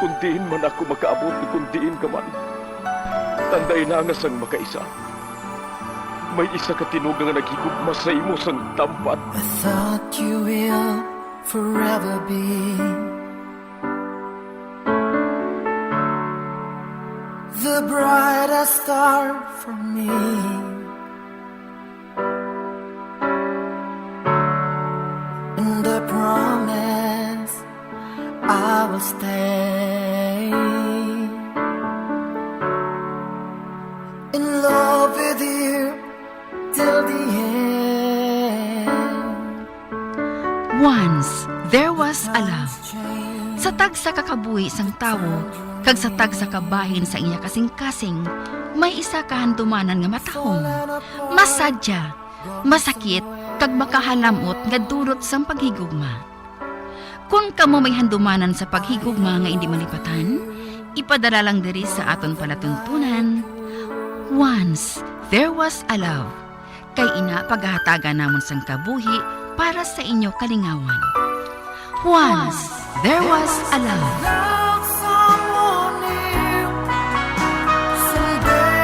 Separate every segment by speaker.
Speaker 1: kung diin man ako makaabot o kung diin ka man. Tanday na nga sang makaisa. May isa ka tinugang nga naghigugma sa imo sang tampat.
Speaker 2: I thought you will forever be the brightest star for me. And I promise I will stay in love with you till the end.
Speaker 3: Once, there was a love. Sa tagsa kakabuhi sang tawo, kag sa tagsa kabahin sa iya kasing-kasing, may isa kahandumanan nga matahong, masadya, masakit, kag makahalamot nga durot sang paghigugma. Kung kamo may handumanan sa paghigugma nga hindi malipatan, ipadala lang diri sa aton palatuntunan. Once, there was a love. Kay ina paghahatagan namon sang kabuhi para sa inyo kalingawan. Once, there was a love.
Speaker 2: Love someone new someday,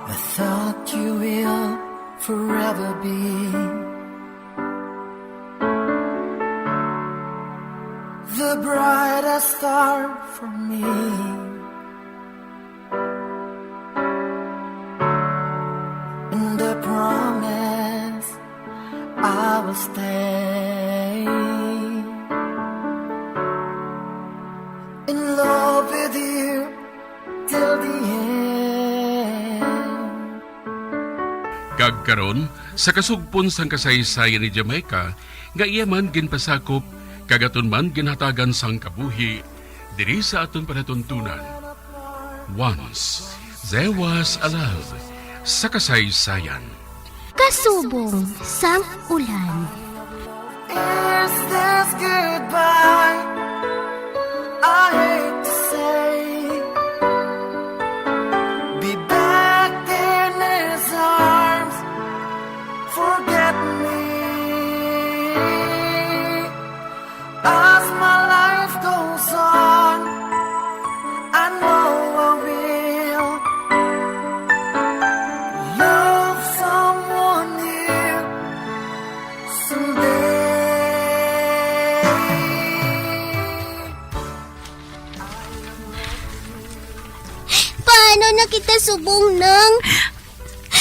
Speaker 2: I thought you will forever be the brightest star for me. And I promise I will stay in love with you till the end.
Speaker 4: Kagkaron sa kasugpon sang kasaysayan ni Jamaica nga iya man ginpasakop kagaton man ginhatagan sang kabuhi diri sa aton panatuntunan. Once there was a love sa kasaysayan.
Speaker 5: Kasubong sang ulan.
Speaker 2: Is this goodbye? I hate to say, be back in his arms, forget me. As my life goes on, I know I will love someone new someday.
Speaker 5: Paano na kita subong nang?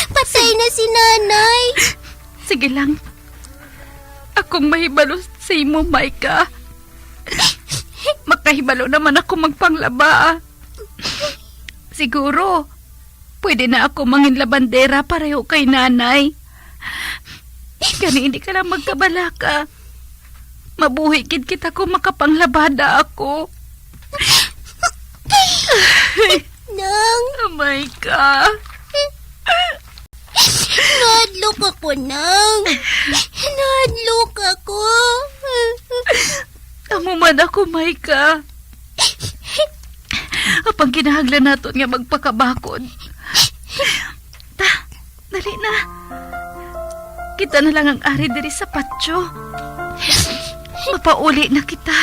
Speaker 5: Patay na si nanay.
Speaker 3: Sige lang. Akong mahibalo sa imo, Maika. Makahibalo naman ako magpanglaba. Siguro, pwede na ako mangin labandera pareho kay nanay. Gani hindi ka lang magkabalaka. Mabuhikid kita kung makapanglabada ako.
Speaker 5: Nang,
Speaker 3: Maika.
Speaker 5: nadlok ako nang. Nadlok ako.
Speaker 3: Amo man ako, Maika. Apang kinahanglan naton nga magpakabakod. Dali na. Kita na lang ang ari diri sa patio. Mapauli na kita.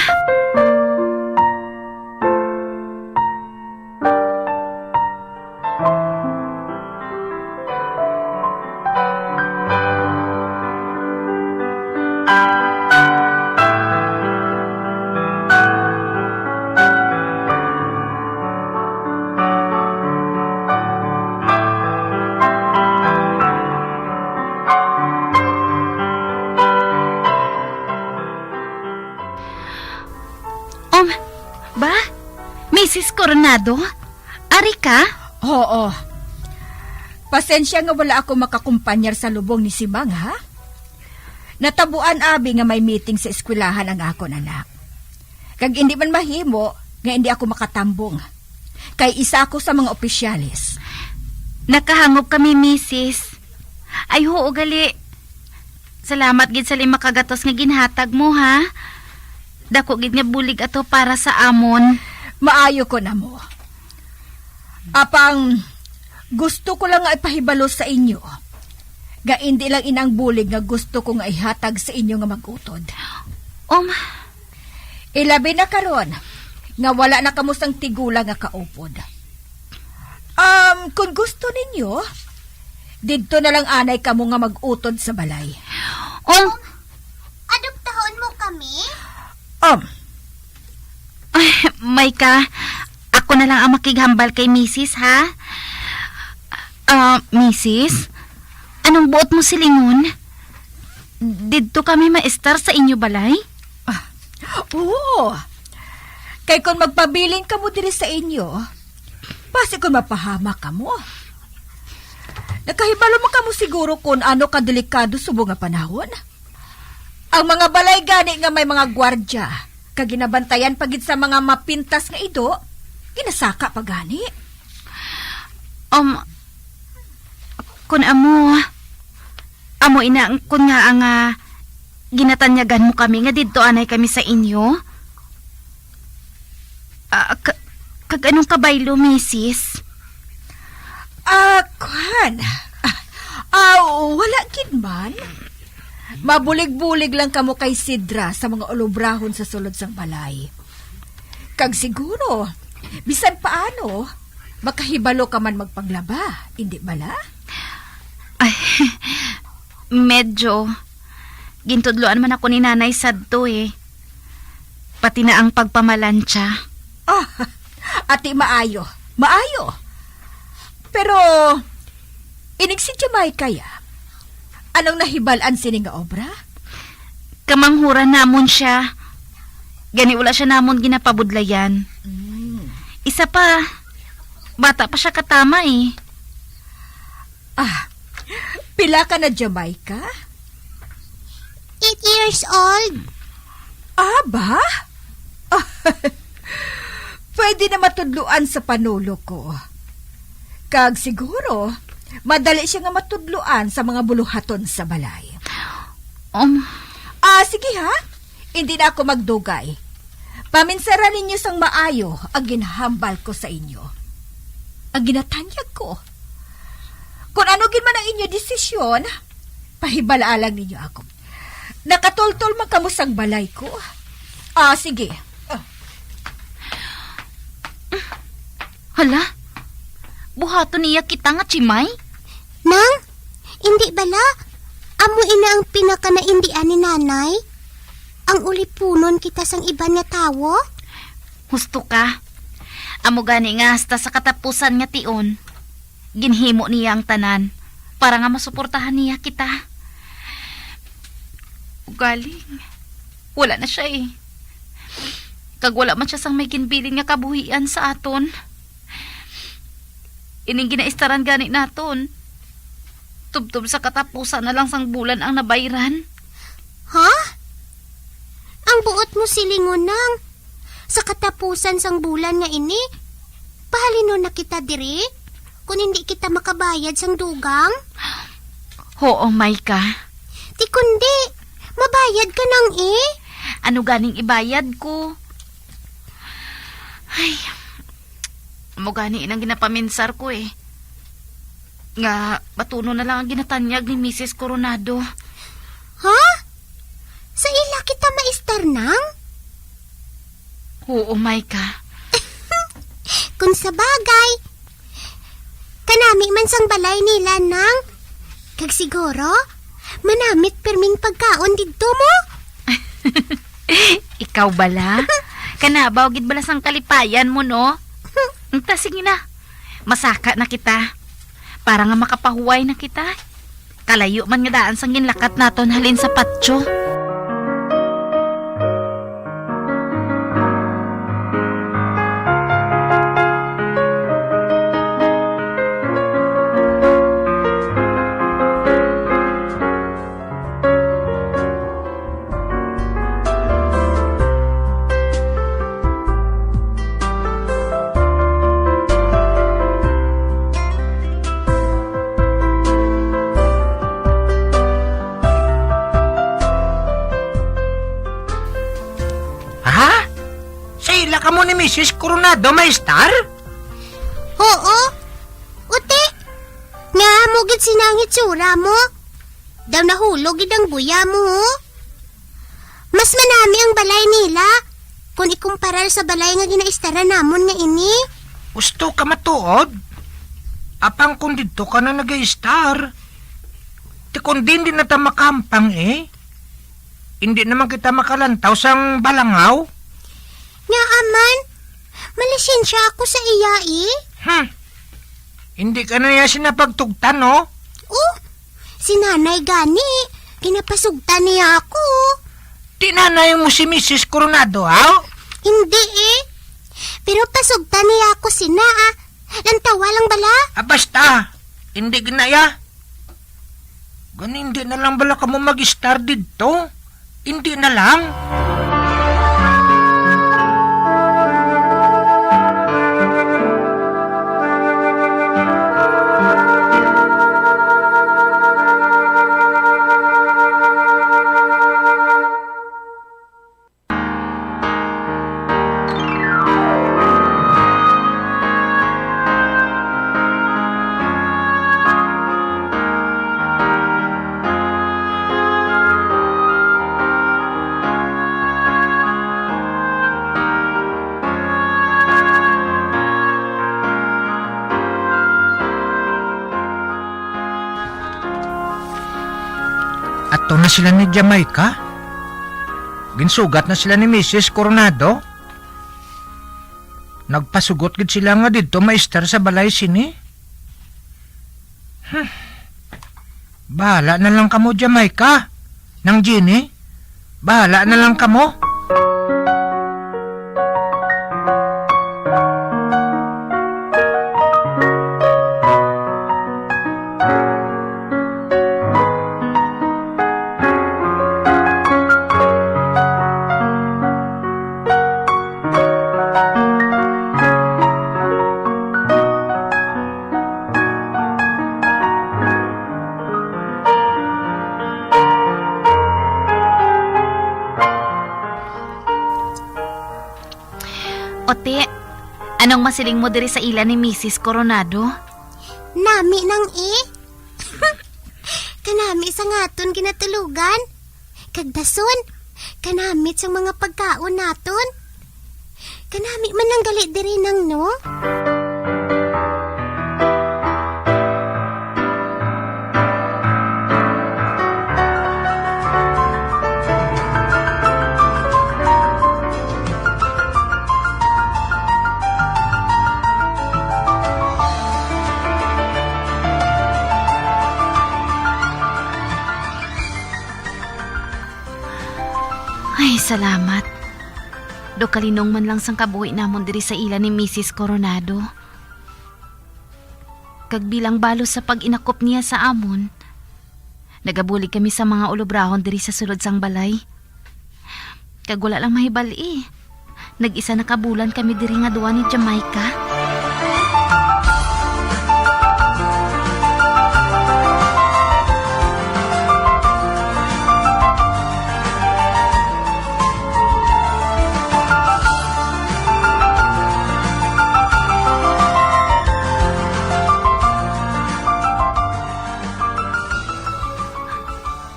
Speaker 3: Mrs. Coronado? Ari ka?
Speaker 6: Oo. Pasensya nga wala ako makakumpanyar sa lubong ni Simang, ha? Natabuan abi nga may meeting sa eskwelahan ang akon anak. Kag hindi man mahimo nga hindi ako makatambong. Kay isa ako sa mga opisyalis.
Speaker 3: Nakahangop kami, misis. Ay, hoo, gali. Salamat gid sa lima kagatos nga ginhatag mo, ha? Dako gid nga bulig ato para sa amon.
Speaker 6: Maayo ko na mo. Apang gusto ko lang nga ipahibalo sa inyo. Ga hindi lang inang bulig nga gusto ko nga ihatag sa inyo nga magutod. Ilabi na karon nga wala na kamusang tigula nga kaupod. Kung gusto ninyo, didto na lang anay kamo nga magutod sa balay.
Speaker 5: Adoptahon mo kami?
Speaker 3: Ay, Maika, ako na lang ang makighambal kay misis, ha? Misis, anong buot mo silingon? Didto kami maestar sa inyo balay?
Speaker 6: Oo. Kay kung magpabilin ka mo diri sa inyo, basi kung mapahama ka mo. Nakahibalo mo ka mo siguro kung ano kadelikado subo nga panahon. Ang mga balay gani nga may mga gwardya, kag ginabantayan pagid sa mga mapintas nga ido, ginasaka pa gani.
Speaker 3: Kun amo ina kun nga ang ginatanyagan mo kami nga didto anay kami sa inyo. Kag anong kabaylo, misis?
Speaker 6: Wala gid man. Mabulig-bulig lang kamo kay Sidra sa mga ulubrahon sa sulod sang balay. Kag siguro, bisan paano, makahibalo ka man magpaglaba, hindi bala?
Speaker 3: Ay, medyo. Gintudloan man ako ni nanay sadto Pati na ang pagpamalansya.
Speaker 6: Ati maayo. Maayo. Pero, inig si Jamaica ya. Anong nahibalan sini nga obra?
Speaker 3: Kamanghuran namon siya. Gani wala siya namon ginapabudlayan. Isa pa, bata pa siya katama
Speaker 6: Pila ka na Jamaica?
Speaker 5: 8 years old.
Speaker 6: Ba? Pwede na matudluan sa panulo ko. Kag siguro, madali siya nga matudluan sa mga buluhaton sa balay. Sige ha. Hindi na ako magdugay. Paminsara ninyo sang maayo ang ginhambal ko sa inyo. Ang ginatanyag ko. Kung ano gin man ang inyo desisyon, pahibalaalang ninyo ako. Nakatultol man kamo sang balay ko. Sige.
Speaker 3: Hala? Buhato niya kita nga, Chimay?
Speaker 5: Nang, hindi bala. Amo ina ang pinakanaindian ni nanay. Ang ulipunon kita sang iban nga tawo.
Speaker 3: Husto ka. Amo gani nga hasta sa katapusan nga tion. Ginhimo niya ang tanan para nga masuportahan niya kita. Ugaling. Wala na siya Kag wala man siya sang may ginbilin nga kabuhian sa aton. Ining ginaistaran gani naton. Tubtub sa katapusan na lang sang bulan ang nabayran.
Speaker 5: Ha? Ang buot mo silingon nang. Sa katapusan sang bulan nga ini, pahalino na kita diri? Kung hindi kita makabayad sang dugang?
Speaker 3: Oo, Maika.
Speaker 5: Di kundi, mabayad ka nang
Speaker 3: Ano ganing ibayad ko? Ay, amo gani inang ginapaminsar ko Nga, batuno na lang ang ginatanyag ni Mrs. Coronado.
Speaker 5: Ha? Sa ila kita maistar nang?
Speaker 3: Oo, Maika.
Speaker 5: Kung sa bagay, kanami man sang balay nila nang. Kag siguro, manamit perming pagkaon dito mo?
Speaker 3: Ikaw bala? Kanabaw gid bala sang kalipayan mo, no? Sige na. Masaka na kita. Para nga makapahuway na kita. Kalayo man nga daan sang ginlakat naton halin sa patio.
Speaker 7: ni Mrs. Coronado, Maestar?
Speaker 5: Oo. Uti, nga mugid sinangit sura mo. Daw nahulog gid ang buya mo. Mas manami ang balay nila kung ikumparar sa balay nga ginaistara namon nga ini.
Speaker 7: Gusto ka matuod? Apang kung dito ka na nag-i-star. Ti kung din na ta makampang hindi naman kita makalantaw sang balangaw.
Speaker 5: Nga aman, malisensya ako sa iya
Speaker 7: Hindi ka na niya sinapagtugtan, no?
Speaker 5: Oh, si nanay gani, kinapasugtan niya ako.
Speaker 7: Tinanay mo si Mrs. Coronado,
Speaker 5: Hindi Pero pasugtan niya ako sina Lantawa lang bala.
Speaker 7: Basta, hindi ginaya. Gani hindi na lang bala ka mo mag-star dito. Hindi na lang. Ato na sila ni Jamaica. Ginsugat na sila ni Mrs. Coronado. Nagpasugot gid sila nga dito maestar sa balay sini. Bahala na lang kamo, Jamaica. Nang Ginny, bahala na lang kamo.
Speaker 3: Ote, anong masiling mo diri sa ila ni Mrs. Coronado?
Speaker 5: Nami nang Kanami sa ngaton ginatulugan. Kagdason, kanamit sa mga pagkaon naton. Kanami man ang galit diri nang no?
Speaker 3: Ay, salamat. Do kalinong man lang sang kabuhi namon diri sa ila ni Mrs. Coronado. Kag bilang balos sa pag-inakop niya sa amon, nagabuli kami sa mga ulubrahon diri sa sulod sang balay. Kag wala lang mahibali. Nag-isa na kabulan kami diri nga duwa ni Jamaica.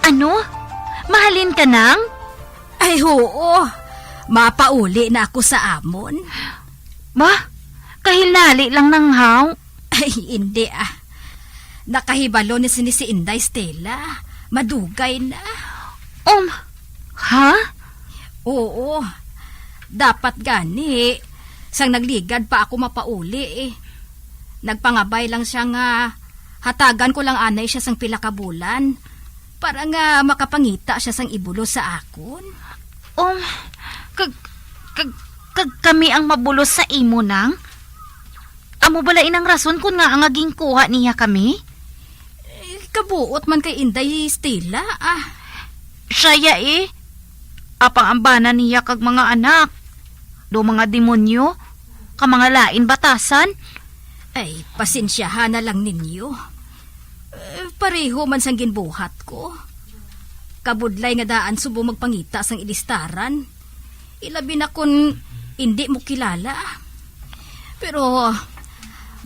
Speaker 3: Ano? Mahalin ka nang?
Speaker 6: Ay, oo. Mapauli na ako sa amon.
Speaker 3: Ba? Kahilali lang ng haw.
Speaker 6: Ay, hindi Nakahibalo ni si Inday Stella. Madugay na.
Speaker 3: Ha?
Speaker 6: Oo. Dapat gani. Sang nagligad pa ako mapauli Nagpangabay lang siya nga hatagan ko lang anay siya sang pila ka bulan. Para nga makapangita siya sang ibulo sa akon.
Speaker 3: Kag kami ang mabulos sa imo nang? Amo bala inang rason kung nga ang aging kuha niya kami?
Speaker 6: Kabuot man kay Inday Stella
Speaker 3: Siya apang ambana niya kag mga anak. Do mga demonyo, ka mga lain batasan.
Speaker 6: Ay, pasensyahan na lang ninyo. Pareho man sang ginbuhat ko. Kabudlay nga daan subo magpangita sang ilistaran. Ilabi na kun hindi mo kilala. Pero,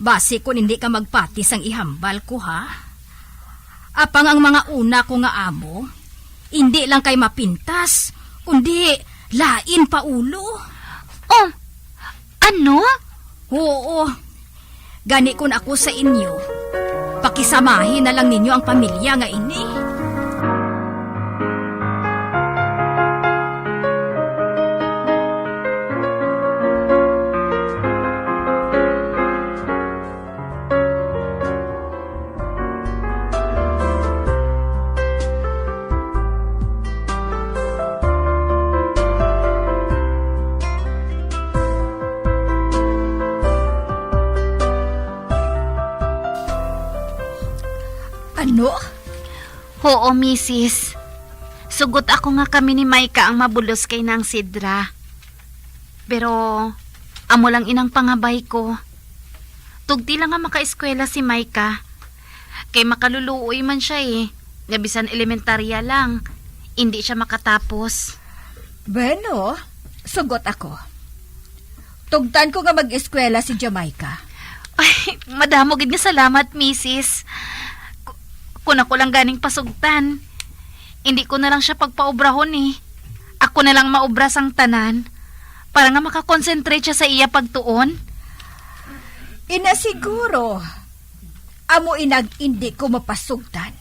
Speaker 6: base kung hindi ka magpatis ang ihambal ko, ha? Apang ang mga una ko nga amo, hindi lang kay mapintas, kundi lain pa ulo.
Speaker 3: Oh, ano?
Speaker 6: Oo, gani kun ako sa inyo. Pakisamahin na lang ninyo ang pamilya nga ini. Ano?
Speaker 3: Oo, misis. Sugot ako nga kami ni Maika ang mabulos kay nang Sidra. Pero, amo lang inang pangabay ko. Tugti lang nga makaeskwela si Maika. Kay makaluluoy man siya nga bisan elementarya lang. Hindi siya makatapos.
Speaker 6: Bueno, sugot ako. Tugtan ko nga mag-eskwela si Jamaica.
Speaker 3: Ay, madamo gid nga salamat, misis. Kung ako lang ganing pasugtan, hindi ko na lang siya pagpaobrahon Ako na lang maobra sang tanan para nga makakonsentrate siya sa iya pagtuon.
Speaker 6: Inasiguro, amo inag hindi ko mapasugtan.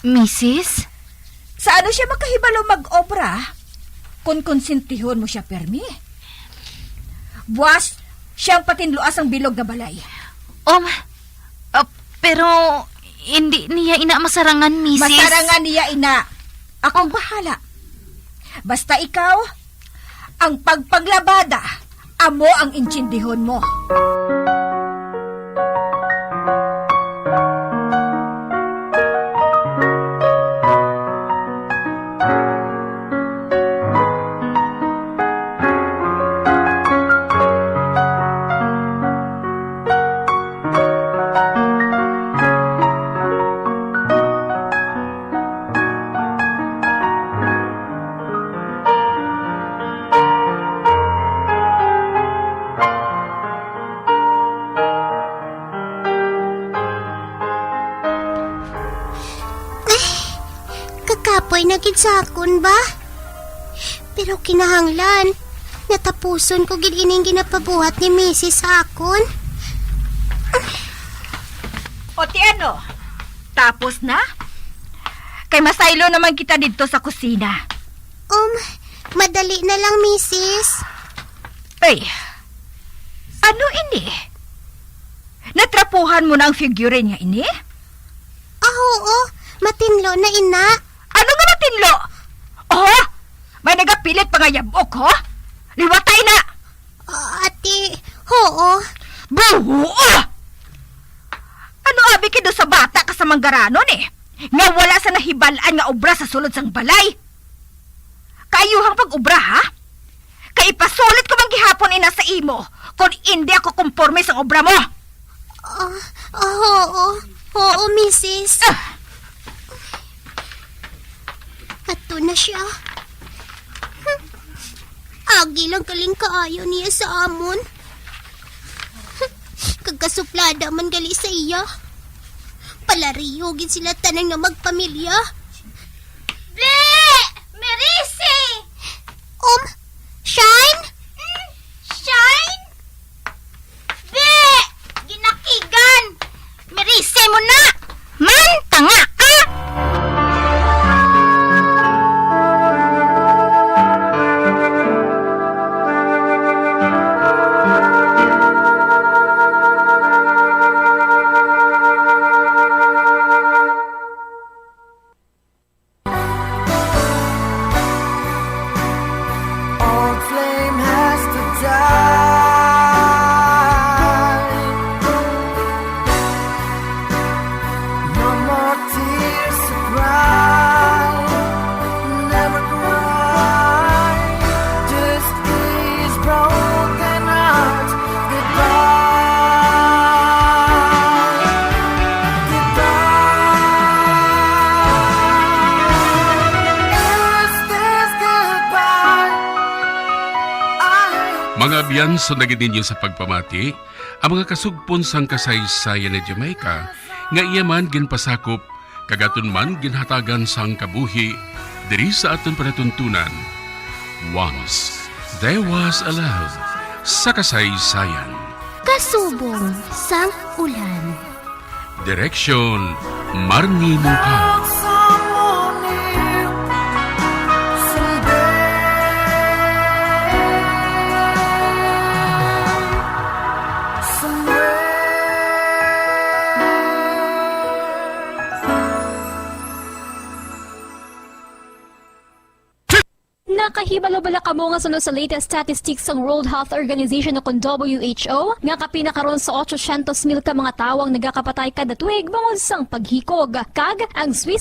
Speaker 3: Misis?
Speaker 6: Sa ano siya makahibalo mag-obra? Kung konsentihon mo siya, permi. Buwas, siyang patinluas ang bilog na balay.
Speaker 3: Pero hindi niya ina masarangan, misis.
Speaker 6: Masarangan niya, ina. Akong bahala. Basta ikaw, ang pagpaglabada, amo ang intsindihon mo.
Speaker 5: Kapoy na gid sa akon ba? Pero kinahanglan, natapuson ko gid ining ginapabuhat ni Mrs. sa akon.
Speaker 6: O ti ano? Tapos na? Kay masaylo naman kita dito sa kusina.
Speaker 5: Madali na lang, Mrs.
Speaker 6: Ay, ano ini? Natrapuhan mo na ang figure niya ini?
Speaker 5: Oo, matinlo na ina.
Speaker 6: Ano nga natinlo? Oh, may nagapilit pa nga yabok, ho? Liwatay na!
Speaker 5: Ate, oo.
Speaker 6: Buho! Ano abi kido sa bata ka sa manggaranon Nga wala sa nahibalaan nga obra sa sulod sang balay. Kayuhang pag-obra, ha? Kaipasulit ko mang gihapon ina sa imo kung hindi ako kumporme sa obra mo.
Speaker 5: Oo, Mrs. Ato na siya. Agi lang kaling kaayo niya sa amon. Kagkasuplada man gali sa iya. Palariyogin sila tanang na magpamilya. Ble! Merisi! Shine? Shine? Be! Ginakigan! Merisi mo na! Man, tanga ka!
Speaker 4: Mga biyanso na ninyo sa pagpamati, ang mga kasugpon sang kasaysayan ni Jamaica, nga iya man ginpasakop, kagaton man ginhatagan sang kabuhi, diri sa aton panatuntunan. Once, there was a love sa kasaysayan.
Speaker 5: Kasubong sang ulan.
Speaker 4: Direksyon, Marnie Muka.
Speaker 8: Nakahibalo bala kamo nga sunod sa latest statistics ng World Health Organization o kung WHO nga kapinakaron sa 800,000 ka mga tawang nagakapatay kada tuig bangod sang paghikog. Kag ang Swiss